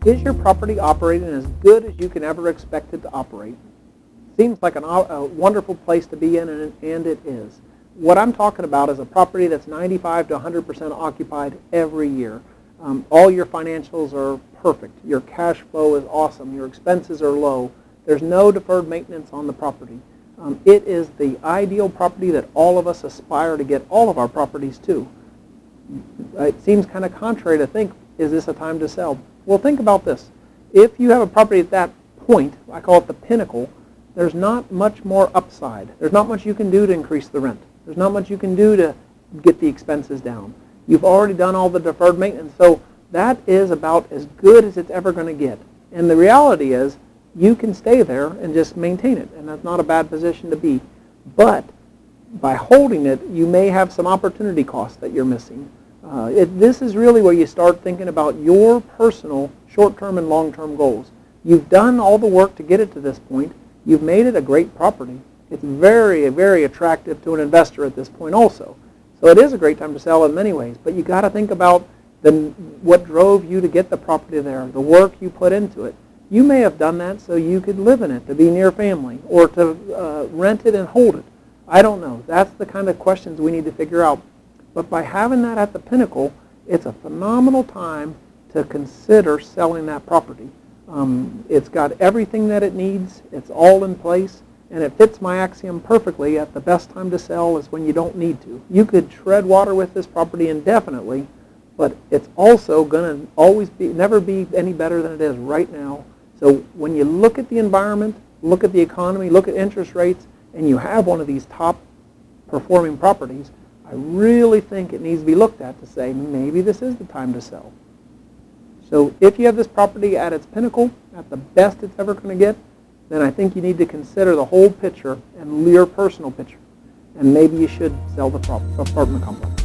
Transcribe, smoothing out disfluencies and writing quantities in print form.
Is your property operating as good as you can ever expect it to operate? Seems like a wonderful place to be in, and it is. What I'm talking about is a property that's 95 to 100% occupied every year. All your financials are perfect. Your cash flow is awesome. Your expenses are low. There's no deferred maintenance on the property. It is the ideal property that all of us aspire to get all of our properties to. It seems kind of contrary to think, is this a time to sell? Well, think about this. If you have a property at that point, I call it the pinnacle, there's not much more upside. There's not much you can do to increase the rent. There's not much you can do to get the expenses down. You've already done all the deferred maintenance, so that is about as good as it's ever going to get. And the reality is you can stay there and just maintain it, and that's not a bad position to be. But by holding it, you may have some opportunity costs that you're missing. This is really where you start thinking about your personal short-term and long-term goals. You've done all the work to get it to this point. You've made it a great property. It's very, very attractive to an investor at this point also. So it is a great time to sell in many ways, but you got to think about what drove you to get the property there, the work you put into it. You may have done that so you could live in it, to be near family, or to rent it and hold it. I don't know. That's the kind of questions we need to figure out. But by having that at the pinnacle, it's a phenomenal time to consider selling that property. It's got everything that it needs. It's all in place. And it fits my axiom perfectly at the best time to sell is when you don't need to. You could tread water with this property indefinitely, but it's also going to always never be any better than it is right now. So when you look at the environment, look at the economy, look at interest rates, and you have one of these top performing properties, I really think it needs to be looked at to say maybe this is the time to sell. So if you have this property at its pinnacle, at the best it's ever going to get, then I think you need to consider the whole picture and your personal picture. And maybe you should sell the apartment complex.